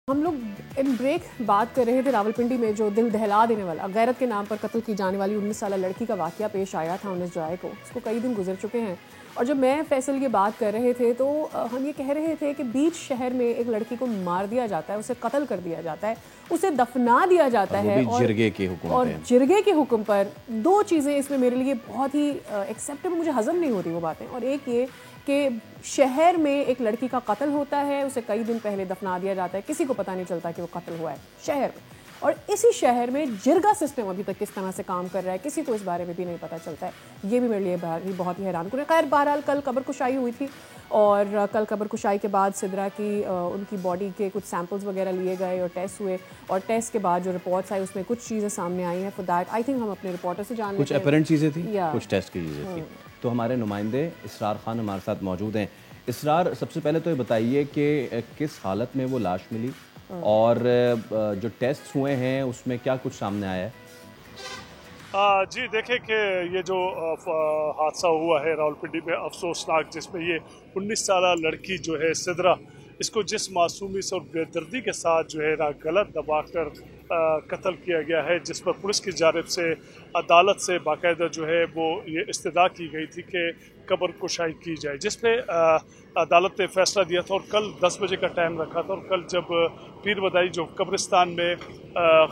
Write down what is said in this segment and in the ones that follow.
हम लोग इन ब्रेक बात कर रहे थे रावलपिंडी में जो दिल दहला देने वाला गैरत के नाम पर कत्ल की जाने वाली 19 साल लड़की का वाकया पेश आया था 19 जुलाई को। इसको कई दिन गुजर चुके हैं और जब मैं फैसल ये बात कर रहे थे तो हम ये कह रहे थे कि बीच शहर में एक लड़की को मार दिया जाता है, उसे कत्ल कर दिया जाता है, उसे दफना दिया जाता है और जिरगे के हुक्म पर। दो चीज़ें इसमें मेरे लिए बहुत ही एक्सेप्टेबल, मुझे हजम नहीं होती वो बातें। और एक ये कि शहर में एक लड़की का कत्ल होता है, उसे कई दिन पहले दफना दिया जाता है, किसी को पता नहीं चलता कि वो कत्ल हुआ है शहर में। और इसी शहर में जिरगा सिस्टम अभी तक किस तरह से काम कर रहा है किसी को इस बारे में भी नहीं पता चलता है। ये भी मेरे लिए बहुत ही हैरानकुन है। खैर बहरहाल कल कब्र कुशाई हुई थी और कल कब्र कुशाई के बाद सिद्रा की उनकी बॉडी के कुछ सैंपल्स वगैरह लिए गए और टेस्ट हुए और टेस्ट के बाद जो रिपोर्ट्स आई उसमें कुछ चीज़ें सामने आई हैं। फॉर दैट आई थिंक हम अपने रिपोर्टर से जान कुछ अपरेंट चीज़ें थी, कुछ टेस्ट की चीज़ें थी। तो हमारे नुमाइंदे इसरार खान हमारे साथ मौजूद हैं। इसरार, सबसे पहले तो ये बताइए कि किस हालत में वो लाश मिली और जो टेस्ट हुए हैं उसमें क्या कुछ सामने आया है? जी देखें कि ये जो हादसा हुआ है रावलपिंडी में अफसोसनाक, जिसमें ये 19 साल लड़की जो है सिद्रा, इसको जिस मासूमी से और बेदर्दी के साथ जो है ना गलत दबाकर कत्ल किया गया है, जिस पर पुलिस की जानिब से अदालत से बाकायदा जो है वो ये इस्तदा की गई थी कि कब्र कुशाई की जाए, जिस पे अदालत ने फैसला दिया था और कल 10 बजे का टाइम रखा था। और कल जब पीर बदाई जो कब्रिस्तान में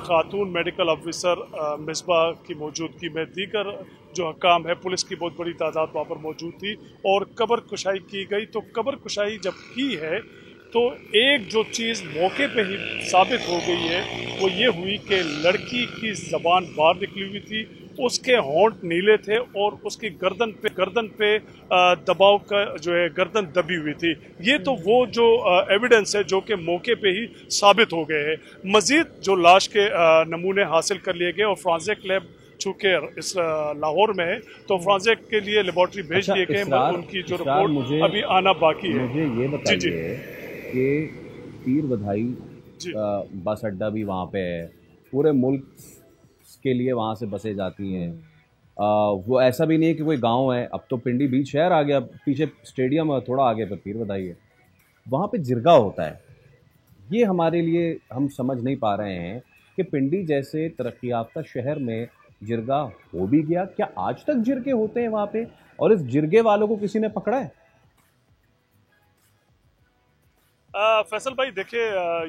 खातून मेडिकल ऑफिसर मिसबा की मौजूदगी में दीगर जो हकाम है, पुलिस की बहुत बड़ी तादाद वहाँ पर मौजूद थी और कब्र कुशाई की गई। तो कब्र कुशाई जब की है तो एक जो चीज़ मौके पे ही साबित हो गई है वो ये हुई कि लड़की की ज़बान बाहर निकली हुई थी, उसके होंठ नीले थे और उसकी गर्दन पे दबाव का जो है गर्दन दबी हुई थी। ये तो वो जो एविडेंस है जो कि मौके पे ही साबित हो गए हैं। मज़ीद जो लाश के नमूने हासिल कर लिए गए और फ्रांसिक लैब चूँकि इस लाहौर में है तो फ्रांसिक के लिए लेबॉर्ट्री भेज दिए गए, उनकी जो रिपोर्ट अभी आना बाकी है। मुझे ये बताइए कि पीर बधाई बस अड्डा भी वहाँ पे है, पूरे मुल्क के लिए वहाँ से बसें जाती हैं। वो ऐसा भी नहीं है कि कोई गांव है, अब तो पिंडी बीच शहर आ गया, पीछे स्टेडियम है, थोड़ा आगे पर पीर बधाई है, वहाँ पे जिरगा होता है। ये हमारे लिए हम समझ नहीं पा रहे हैं कि पिंडी जैसे तरक्की याफ्ता शहर में जिरगा हो भी गया, क्या आज तक जिरगे होते हैं वहाँ पे और इस जिरगे वालों को किसी ने पकड़ा है? फैसल भाई देखिए,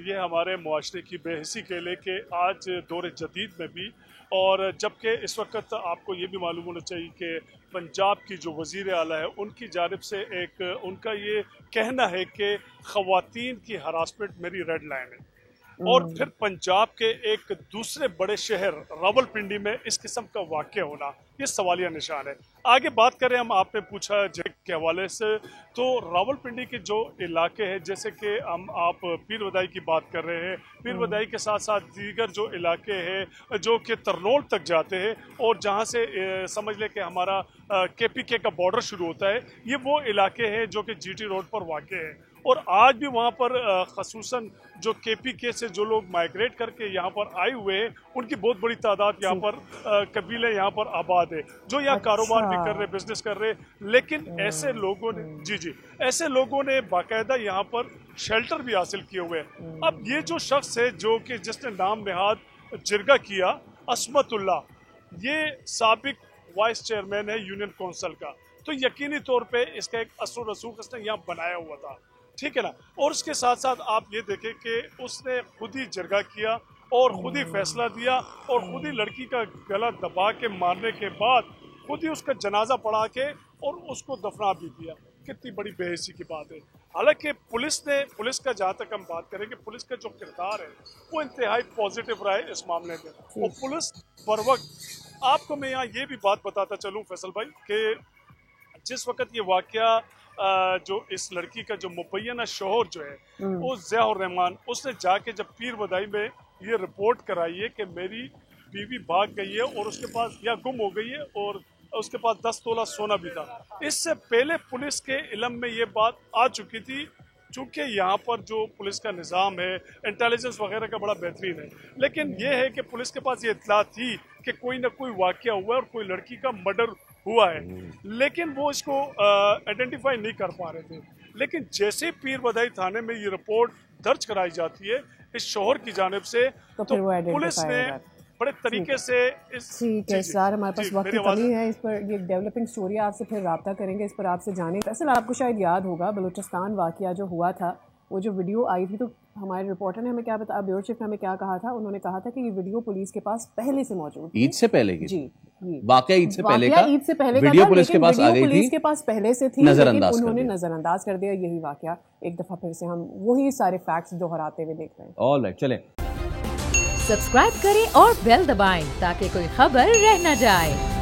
ये हमारे मुआशरे की बेहिसी के लिए कि आज दौर जदीद में भी, और जबकि इस वक्त आपको ये भी मालूम होना चाहिए कि पंजाब की जो वज़ीर आला है उनकी जानिब से एक उनका ये कहना है कि ख़वातीन की हरासमेंट मेरी रेड लाइन है। और फिर पंजाब के एक दूसरे बड़े शहर रावलपिंडी में इस किस्म का वाक़या होना ये सवालिया निशान है। आगे बात करें हम, आपने पूछा जिरग के हवाले से, तो रावलपिंडी के जो इलाके हैं, जैसे कि आप पीर बदाई की बात कर रहे हैं, पीर बदाई के साथ साथ दीगर जो इलाके हैं जो कि तरनोल तक जाते हैं और जहां से समझ लें कि हमारा KPK का बॉर्डर शुरू होता है, ये वो इलाके हैं जो कि GT रोड पर वाक़ है। और आज भी वहाँ पर ख़ुसूसन जो KPK से जो लोग माइग्रेट करके यहाँ पर आए हुए हैं उनकी बहुत बड़ी तादाद यहाँ पर कबीले यहाँ पर आबाद है जो यहाँ कारोबार भी कर रहे, बिजनेस कर रहे। लेकिन ऐसे लोगों ने ऐसे लोगों ने बाकायदा यहाँ पर शेल्टर भी हासिल किए हुए हैं। अब ये जो शख्स है जो कि जिसने नाम नहाद जिरगा किया, असमतुल्ला, ये साबिक वाइस चेयरमैन है यूनियन काउंसिल का, तो यकीनी तौर पे इसका एक असर रसूख इसने यहाँ बनाया हुआ था, ठीक है ना। और उसके साथ साथ आप ये देखें कि उसने खुद ही जिरगा किया और खुद ही फैसला दिया और खुद ही लड़की का गला दबा के मारने के बाद खुद ही उसका जनाजा पढ़ा के और उसको दफना भी दिया। कितनी बड़ी बेहिसी की बात है। हालांकि पुलिस का जहाँ तक हम बात करें कि पुलिस का जो किरदार है वो इंतहाई पॉजिटिव रहा है इस मामले में। और पुलिस बर वक्त, आपको मैं यहाँ ये भी बात बताता चलूँ फैसल भाई कि जिस वक्त ये वाकया जो इस लड़की का जो मुबैना शोहर जो है वो ज़ियाउर रहमान, उसने जाके जब पीर बदाई में ये रिपोर्ट कराई है कि मेरी बीवी भाग गई है और उसके पास या गुम हो गई है और उसके पास 10 तोला सोना भी था, इससे पहले पुलिस के इल्म में ये बात आ चुकी थी। चूँकि यहाँ पर जो पुलिस का निज़ाम है, इंटेलिजेंस वगैरह का बड़ा बेहतरीन है, लेकिन ये है कि पुलिस के पास ये इत्तला थी कि कोई ना कोई वाक़या हुआ है और कोई लड़की का मर्डर हुआ है, लेकिन वो इसको आइडेंटिफाई नहीं कर पा रहे थे। लेकिन जैसे पीर बदाई थाने में ये रिपोर्ट दर्ज कराई जाती है, इस शोहर की जानिब से, तो फिर वो पुलिस ने बड़े तरीके से इस ठीक है सर, हमारे पास वक्त की कमी है, इस पर ये डेवलपिंग स्टोरी आपसे फिर रब्ता करेंगे, इस पर आपसे जाने। दरअसल आपको शायद याद होगा बलूचिस्तान वाकया जो हुआ था, वो जो वीडियो आई थी, तो हमारे रिपोर्टर ने हमें क्या बताया, ब्यूरो चीफ ने हमें क्या कहा था, उन्होंने कहा था कि ये वीडियो पुलिस के पास पहले से मौजूद, ईद से पहले की, जी वाकया ईद से पहले का, ईद से पहले का वीडियो था, पुलिस के पास आ गई थी, पुलिस के पास पहले से थी, नजरअंदाज लेकिन उन्होंने नजरअंदाज कर दिया। यही वाकया एक दफा फिर से हम वही सारे फैक्ट्स दोहराते हुए देख रहे हैं। ऑलराइट, चलें। सब्सक्राइब करें और बेल दबाएं ताकि कोई खबर रह न जाए।